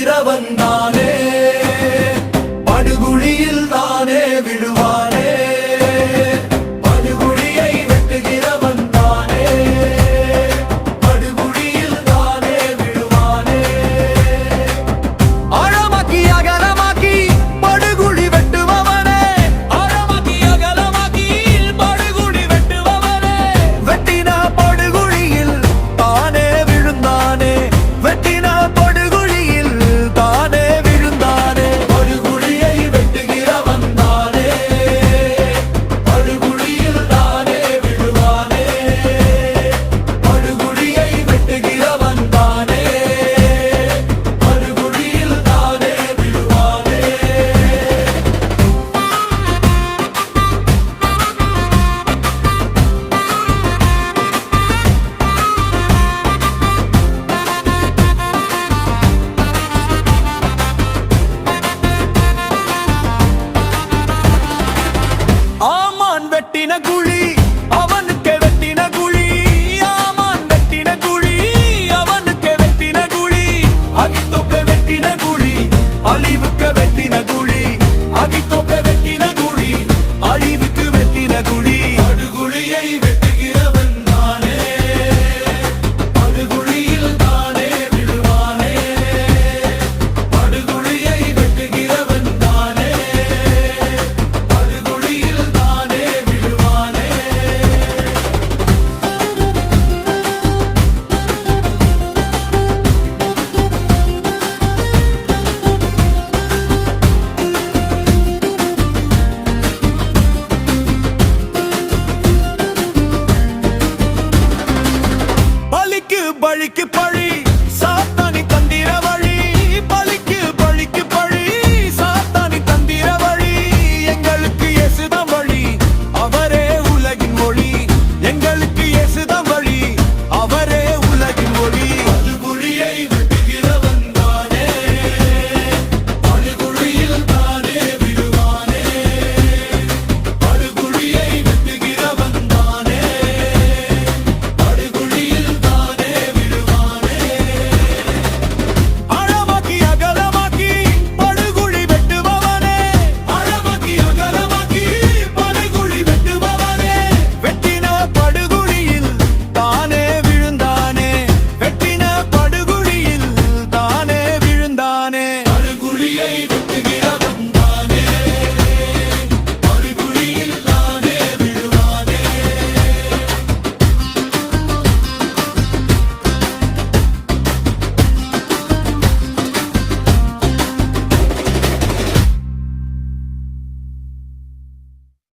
வெட்டுகிறவன் தானே படுகுழியில் தானே விழுவானே படுகுழியை வெட்டுகிறவன் தானே படுகுழியில் தானே விழுவானே ஆழமாக்கி அகலமாக்கி படுகுழி வெட்டுபவனே ஆழமாக்கி அகலமாக்கி படுகுழி வெட்டுபவனே வெட்டின படுகுழியில் தானே விழுந்தானே வெட்டின படுகுழியில் தானே விழுந்தானே படுகுழியை வெட்டுகிறவன் தானே படுகுழியில் தானே விழுவானே படுகுழியை வெட்டுகிறவன் தானே படுகுழியில் தானே விழுவானே ஆமான் வெட்டின குழி அவனுக்கு வெட்டின குழி ஆமான் வெட்டின குழி அவனுக்கு வெட்டின குழி அகித்தொக்க வெட்டின குழி அழிவுக்கு வெட்டின குழி அகித்தொக்க வெட்டின குழி அழிவுக்கு வெட்டின குழி படுகுழியை வெட்டுகிறவன் தானே படுகுழியில் தானே விழுவானே படுகுழியை வெட்டுகிறவன் தானே படுகுழியில் தானே விழுவானே பலிக்கு பழிக்கு